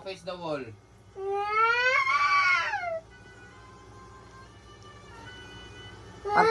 face the wall. Pag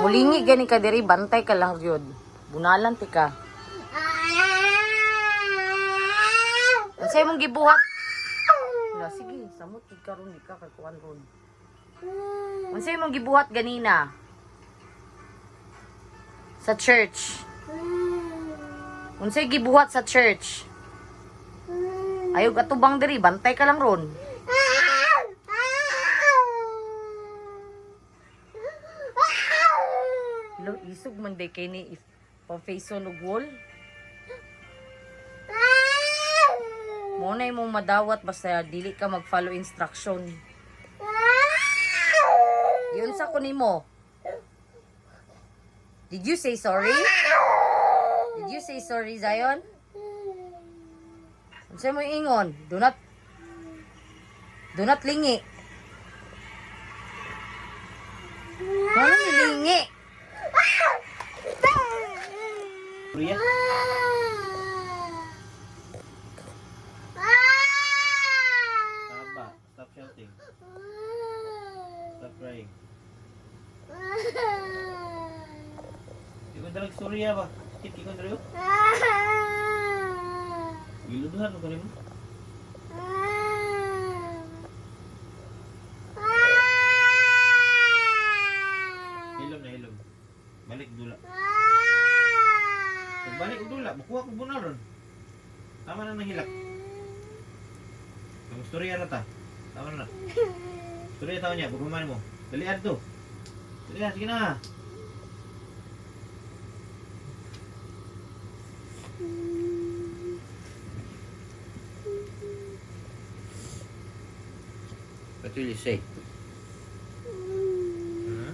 mulingi gani ka diri, bantay ka lang yun. Bunalan ti ka. Unsay mong gibuhat? Wala, sige, samot gid karon di ka kakuan ron. Unsay mong gibuhat ganina? Sa church. Unsay gibuhat sa church? Ayog atubang diri, bantay ka lang ron. Hello, isog man day kay ni pa-face on og wall. Muna imong madawat basta dili ka mag-follow instruction. Yun sa kunimo. Did you say sorry? Did you say sorry, Zion? Unsay mo ingon? Do not lingi. Ano ni lingi? Priya? Tama. Stop shouting. Stop crying. Ikaw dalag surya ba? Sakit ikaw dalag? Giluduhan mo ka rin mo? Hilom na hilom. Balik dula. Balik dula. Bukuha ko buna ron. Tama na nahilak. Kamu storya na ta. Tama na. Storya tao niya. Bukuman mo. Dalian to. Dalian. Sige na. What will you say? Huh?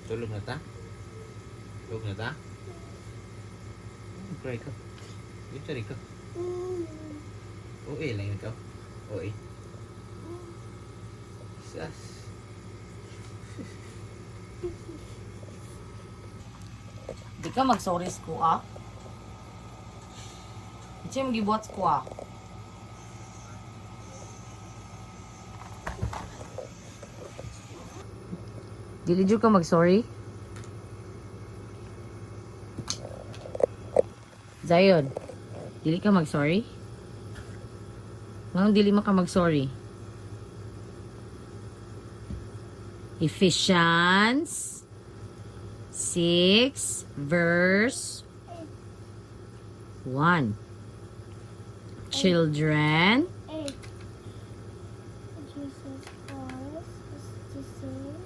Tulog na ta? Tulog na ta? Cry ka. Dito cari ka. OA lang ikaw. OA. Sas. Di ka mag-sorry sa kuha. Di mo gibuhat sa kuha. Dili jud ka mag-sorry? Zion, dili ka mag-sorry? Ngayon dili man ka mag-sorry? Ephesians 6 verse 1. Children, Jesus Christ is the same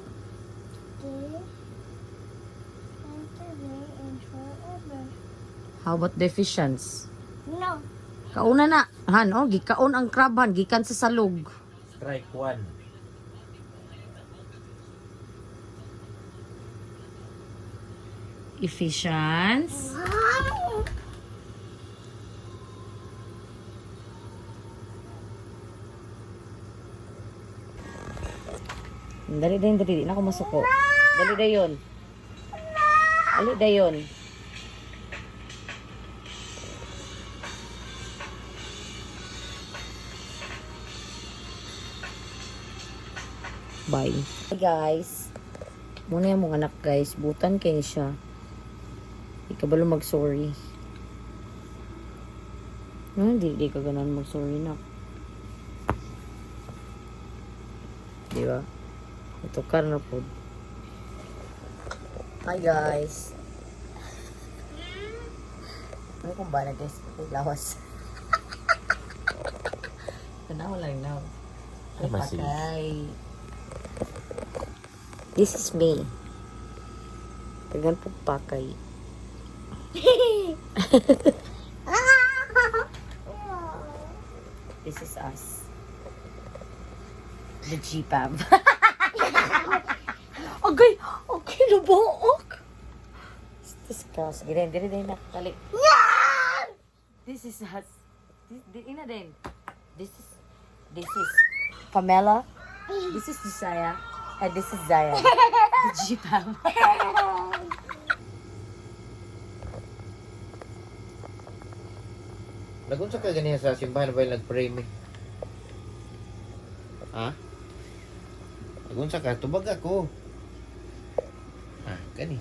day and today and forever. how about the Ephesians? No. Kauna na, han, oh, gikaon ang krabhan, gikan sa salog. Strike 1. Ephesians Dali dayon, dali na ako masuko. Dali dayon. Dali dayon. Bye. Hey guys. Muna yung mga anak guys. Butan kayo siya. Ikabalo mag-sorry. No, hindi ka ganun mag-sorry na. Diba? Ito ka na po. Hi guys. Ano kung ba na guys? Lawas. Tanaw lang now. Ay, patay. This is me. Tagan po pakay. This is us. The G-Pab. Okay, okay na ba? Discuss. Dire na. Dali. This is us. Ina din. This is Pamela. This is Josiah. And this is Zaya. The G-Pab. Nagunsa ka ganiya sa simbahan while nag-pray mi? Ha? Nagunsa ka? Tubag ako. Gani.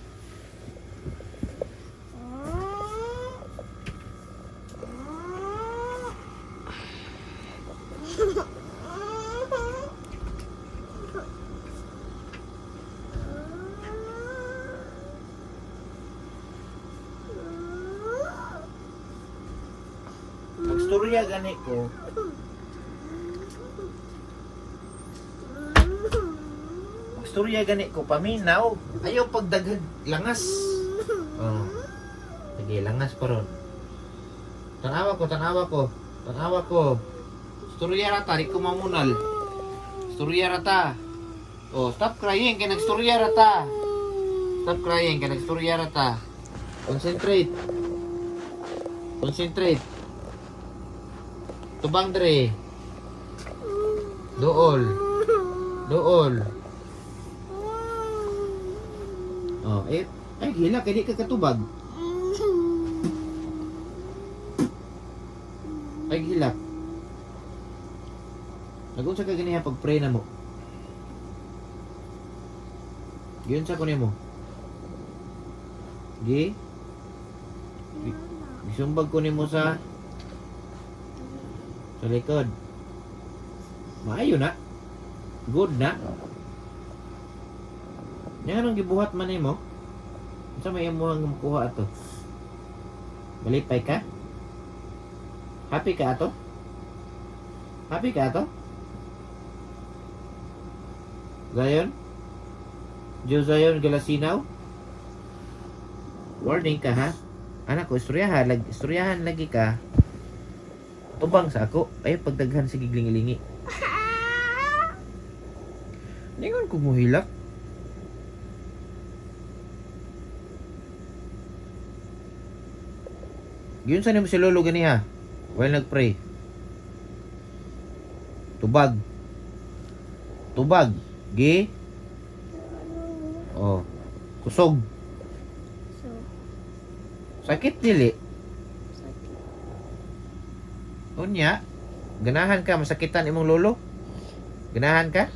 Magstorya gani ko. Magstorya gani ko paminaw. Ayaw pagdaghan langas. Oh. Sige, langas pa ron. Tanawa ko, tanawa ko. Tanawa ko. Storya rata, di ko mamunal. Storya rata. Oh, stop crying, kaya nagstorya rata. Stop crying, kaya nagstorya rata. Concentrate. Concentrate. Tubang dre. Dool. Dool. Oh, ay gila, kaya di ka katubag. Ay gila. Nagunsa ka ganiha pag pray na mo. Giyon sa kunin mo. Gi? Gisumbag kunin mo sa likod. Maayo na. Good na. Yan anong gibuhat man mo? Sa may mo ang makuha ato? Malipay ka? Happy ka ato? Happy ka ato? Zion? Joe Zion Galasinaw? Warning ka ha? Anak ko, istoryahan lagi ka. Tubang sa ako. Ay, pagdaghan sa gigling-ilingi. Ningon ko mo hilak. Yun saan mo si Lolo ganiha? While nag-pray. Tubag. Tubag. Gi? Oh. Kusog. Sakit dili. Unya, ganahan ka masakitan imong lolo? Ganahan ka?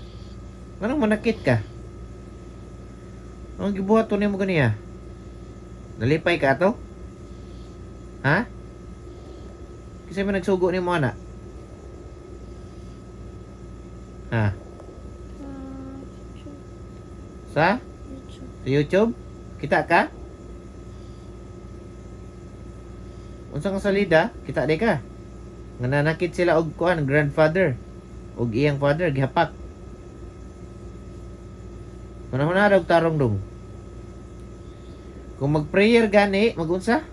Manong manakit ka? Anong gibuhat to nimo ganiya? Nalipay ka ato? Ha? Kasi mo nagsugo nimo ana? Ha? Sa YouTube? Kita ka? Unsa ka salida? Kita di ka? Nga nanakit sila og kuan grandfather og iyang father gihapak. Manahon na og tarong dong. Kung mag-prayer gani, magunsa?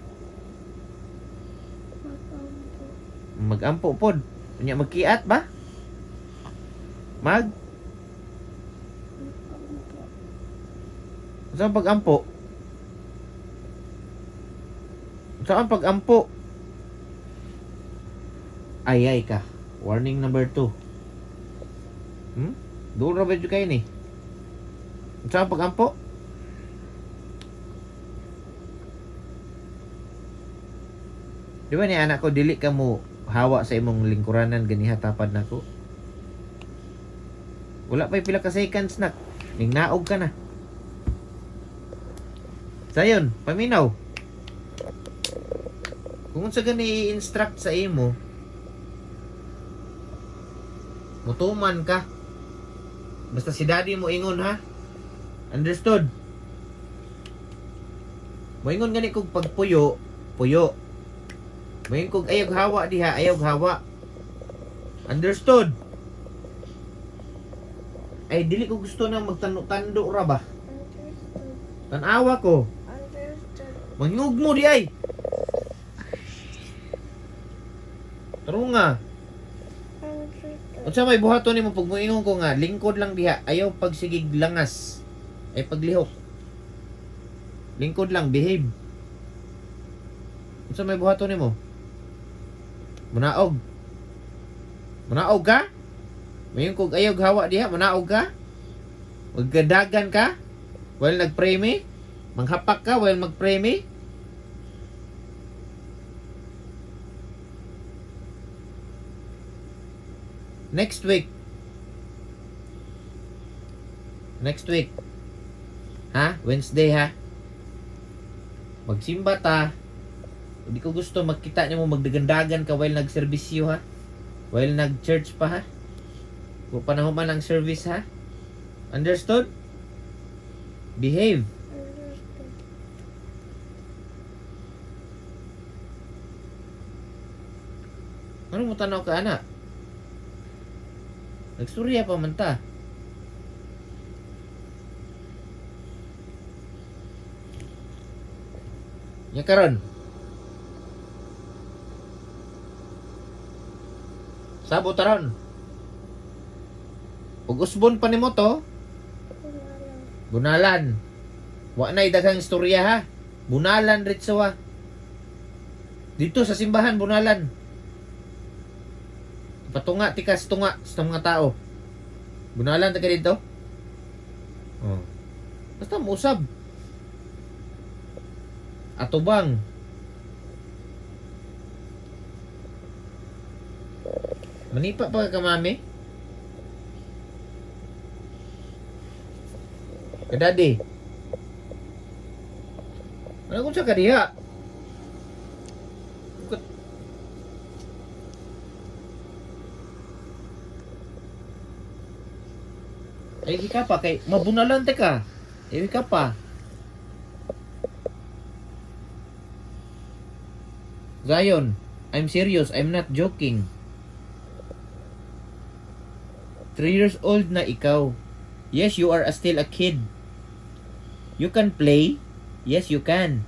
Magampo pod. Unya magkiat ba? Saan pag-ampo? Saan pag-ampo? Ay ka. Warning number 2. Doon ra ba dyan kayo ni? Saan pag-ampo? Di ba ni anak ko, dili ka mo hawa sa imong lingkuranan ganiha tapad na ko? Wala pa'y pila ka seconds na. Ningnaog ka na. Sayon, paminaw. Kung sa gani i-instruct sa imo, mutuman ka. Basta si daddy mo ingon ha. Understood? Moingon gani kog pagpuyo, puyo. Moingon kog ayog hawa diha, ayog hawa. Understood? Ay dili ko gusto na magtando ra ba? Tanawa ko. Mangingog mo di ay. Tarunga. Unsa may buhaton nimo pag moingon ko nga lingkod lang diha, ayaw pagsigig langas. Ay paglihok. Lingkod lang, behave. Unsa may buhaton nimo? Munaog. Munaog ka? Mayon kog ayaw hawa diha, munaog ka? Magkadagan ka? While nag-pray me? Manghapak ka while mag-pray me? Next week. Next week. Ha? Wednesday ha? Magsimba ta. Hindi ko gusto magkita niyo mo magdagandagan ka while nagserbisyo ha? While nag-church pa ha? Kung panahon man ang service ha? Understood? Behave. Understood. Ano mo tanaw ka anak? Nagstorya pa man ta. Ya karon. Sabo taron. Ug usbon pa nimo to, bunalan. Wa nay daghang istorya ha. Bunalan ritso ha. Dito sa simbahan bunalan. Patunga tikas tunga sa mga tao. Bunalan ta ka dito. Oh. Basta musab. Atubang. Manipa pa ka mami? Kadadi. Ano kung sa kadiha? Ay, ka pa kay mabunalan te ka. Ay, ka pa. Zion, I'm serious. I'm not joking. 3 years old na ikaw. Yes, you are still a kid. You can play. Yes, you can.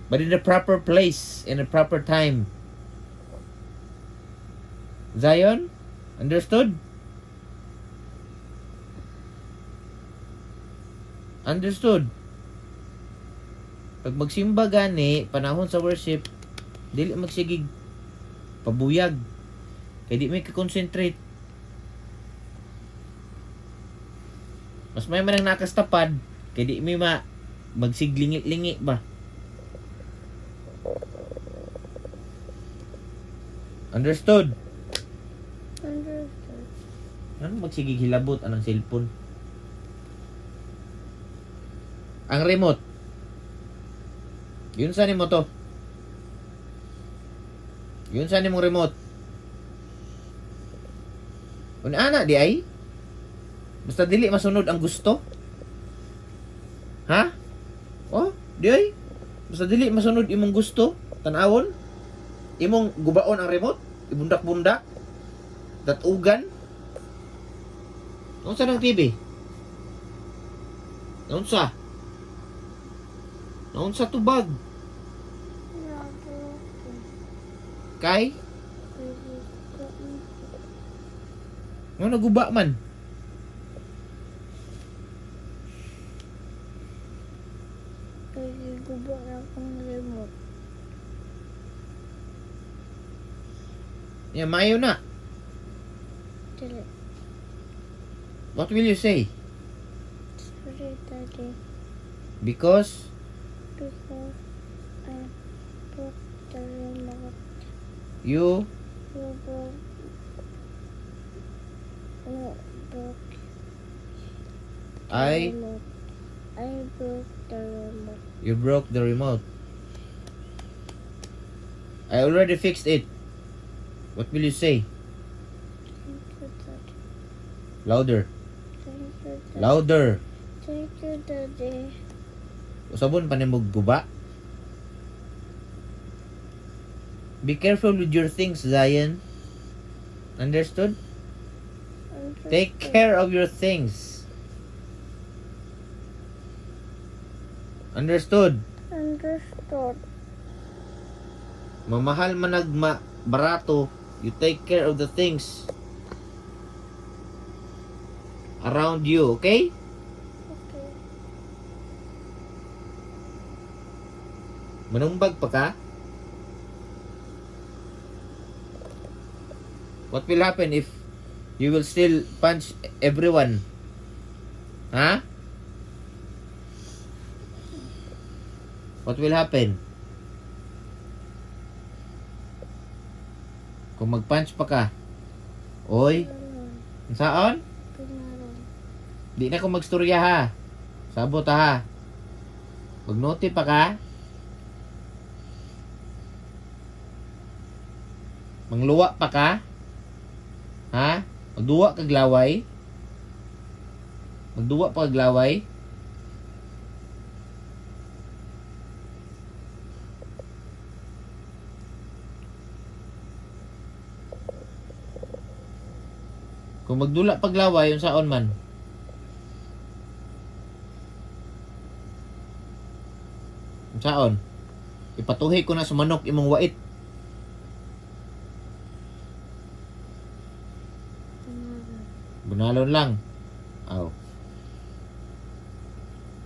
But in the proper place, in the proper time. Zion, understood? Understood. Pag magsimba gani, panahon sa worship, dili magsigig pabuyag. Kaya di may kakonsentrate. Mas may manang nakastapad, kaya di may magsiglingi-lingi ba. Understood? Understood. Ano magsigig hilabot anang cellphone? Ang remote. Yun sa nimo to. Yun sa nimong remote. Una di ay? Basta dili masunod ang gusto. Ha? Oh, di ay? Basta dili masunod imong gusto, tanawon. Imong gubaon ang remote, ibundak-bundak. Datugan. Unsa ng TV? Unsa? Unsa tubag? Kay? Nga naguba man. Kaya gubo na akong remote. Yeah, mayo na. Dili. What will you say? Sorry, Daddy. Because Because I broke the remote. you You broke. No, broke the I remote. I broke the remote. you broke the remote. I already fixed it. What will you say? Thank you, Daddy. Louder. Thank you, Daddy. Louder. Thank you, Daddy. Usabon pa nimog guba. Be careful with your things, Zion. Understood? Take care of your things. Understood? Understood. Mamahal man barato, you take care of the things around you, okay? Okay. Manumbag pa ka? What will happen if you will still punch everyone? Ha? What will happen? Kung mag-punch pa ka. Oy, Kinaron. saan? Kinaron. Di na ko magstorya ha. Sabot ha. Magnote pa ka. Mangluwa pa ka. Ha? Magduwa kag laway. Magduwa pa kag laway. Kung magdula paglaway, yung saon man. Yung saon. Ipatuhi ko na sa manok imong wait. Kinaron. Bunalon lang. Aw.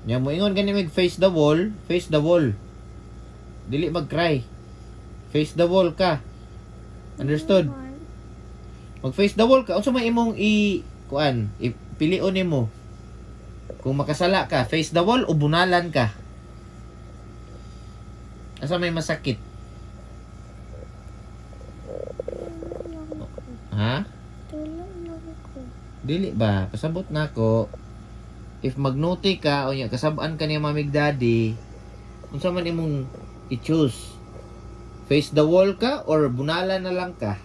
Nya mo ingon gani mig face the wall, face the wall. Dili mag-cry. Face the wall ka. Understood? Mag-face the wall ka. Unsa may imong ipilion nimo? Kung makasala ka, face the wall o bunalan ka? Asa may masakit? Ha? Tulong lang ako. Dili ba? Pasabot na ko. If magnote ka o nya kasab-an ka niya mamig daddy, unsa man imong i-choose? Face the wall ka or bunalan na lang ka?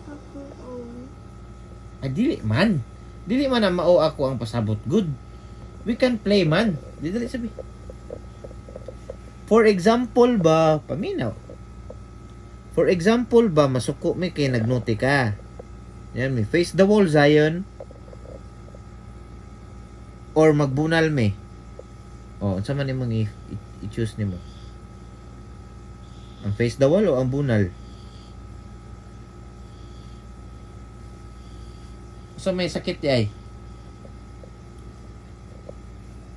Ako own. Ay, dili man. Dili man na mao ako ang pasabot. Good. We can play man. Dili sabi. For example ba, paminaw. For example ba, masuko mi kay nagnote ka. Yan mi. Face the wall, Zion. Or magbunal mi. O, unsa man imong i-choose nimo? Ang face the wall o ang bunal? So may sakit di ay.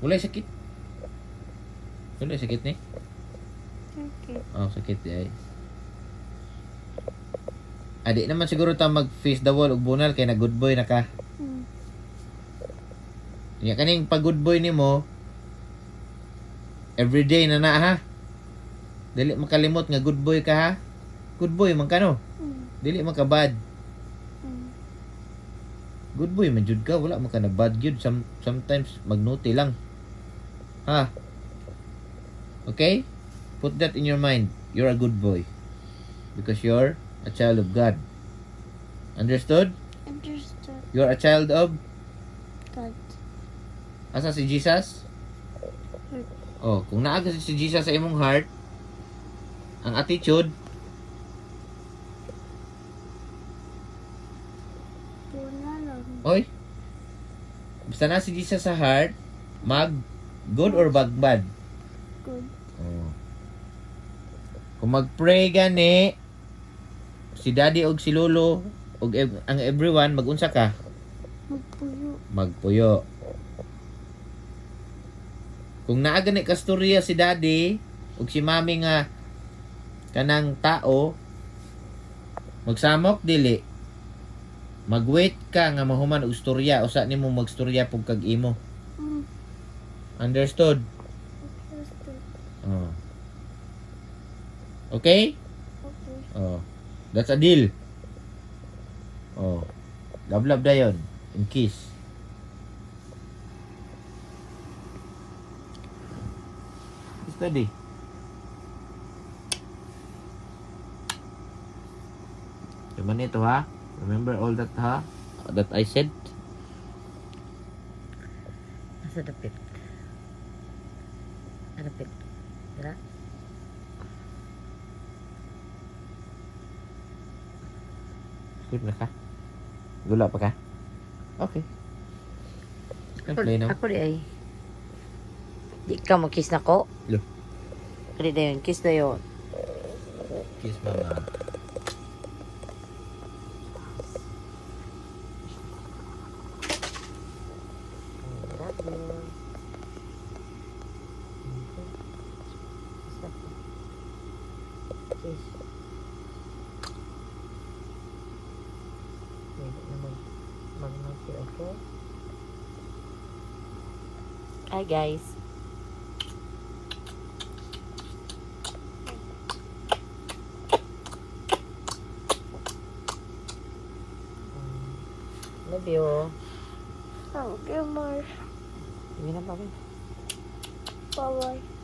Wala sakit. Wala sakit ni. Okay. Oh, sakit di ay. Adi naman siguro ta mag face the wall ug bunal kay na good boy na ka. Ya kaning pag good boy nimo everyday na ha. Dili makalimot nga good boy ka ha. Good boy man ka no. Dili man ka bad. Good boy man jud ka, wala man ka na bad jud. Sometimes magnote lang. Ha? Okay? Put that in your mind. You're a good boy. Because you're a child of God. Understood? Understood. You're a child of God. asa si Jesus? Heart. Oh, kung naaga si Jesus sa imong heart, ang attitude, Bunalan. oy, basta na si Jesus sa heart, mag good or bad? Good. Oh. Kung mag-pray gani, si daddy og si lolo, og ang everyone, mag-unsa ka? Magpuyo. Magpuyo. Kung naa gani kasturya si daddy ug si mami nga kanang tao, magsamok dili. Mag-wait ka nga mahuman og istorya usa nimo magstorya pug kag imo. Understood? Understood. Oh. Okay? Okay. Oh. That's a deal. Oh. Love dayon. And kiss. Study. Diba nito ha? Remember all that ha? That I said? Asa dapit? Dapit. Dira? Sleep na ka? Gula pa ka? Okay. Can play now. Ako di ay. Di ka mag-kiss na ko? Lo. Kali na yun. Kiss na yun. Kiss mama. Kiss. Okay? Hi guys. Love you. Thank you, Mars. Hindi na pa. Bye-bye.